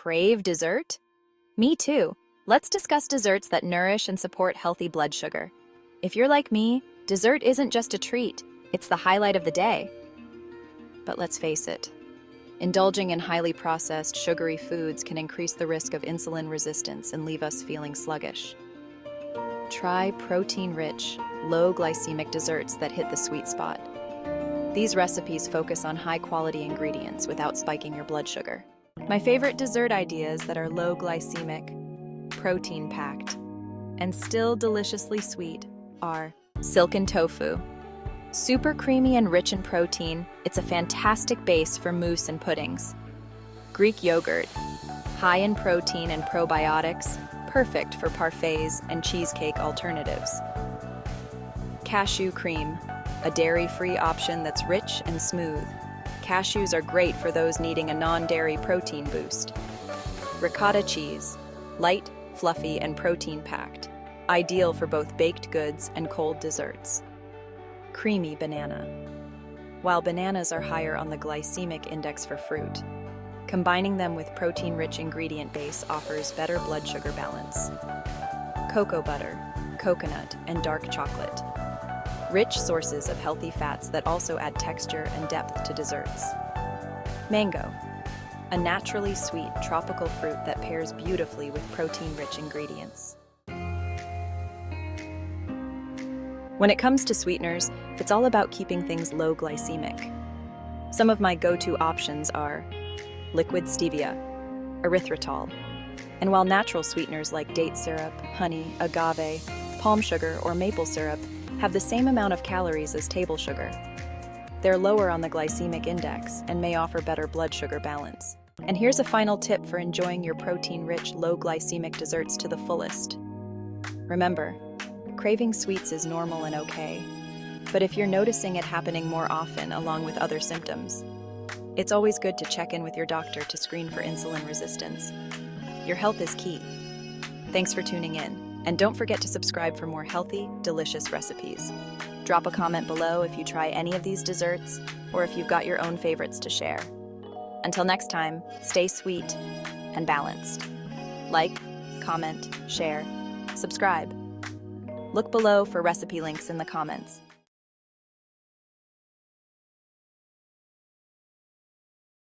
Crave dessert? Me too. Let's discuss desserts that nourish and support healthy blood sugar. If you're like me, dessert isn't just a treat, it's the highlight of the day. But let's face it, indulging in highly processed, sugary foods can increase the risk of insulin resistance and leave us feeling sluggish. Try protein-rich, low-glycemic desserts that hit the sweet spot. These recipes focus on high-quality ingredients without spiking your blood sugar. My favorite dessert ideas that are low-glycemic, protein-packed, and still deliciously sweet are silken tofu. Super creamy and rich in protein, it's a fantastic base for mousse and puddings. Greek yogurt, high in protein and probiotics, perfect for parfaits and cheesecake alternatives. Cashew cream, a dairy-free option that's rich and smooth. Cashews are great for those needing a non-dairy protein boost. Ricotta cheese, light, fluffy, and protein-packed, ideal for both baked goods and cold desserts. Creamy banana. While bananas are higher on the glycemic index for fruit, combining them with protein-rich ingredient base offers better blood sugar balance. Cocoa butter, coconut, and dark chocolate. Rich sources of healthy fats that also add texture and depth to desserts. Mango, a naturally sweet tropical fruit that pairs beautifully with protein-rich ingredients. When it comes to sweeteners, it's all about keeping things low glycemic. Some of my go-to options are liquid stevia, erythritol, and while natural sweeteners like date syrup, honey, agave, palm sugar, or maple syrup have the same amount of calories as table sugar, they're lower on the glycemic index and may offer better blood sugar balance. And here's a final tip for enjoying your protein-rich, low-glycemic desserts to the fullest. Remember, craving sweets is normal and okay, but if you're noticing it happening more often along with other symptoms, it's always good to check in with your doctor to screen for insulin resistance. Your health is key. Thanks for tuning in, and don't forget to subscribe for more healthy, delicious recipes. Drop a comment below if you try any of these desserts, or if you've got your own favorites to share. Until next time, stay sweet and balanced. Like, comment, share, subscribe. Look below for recipe links in the comments.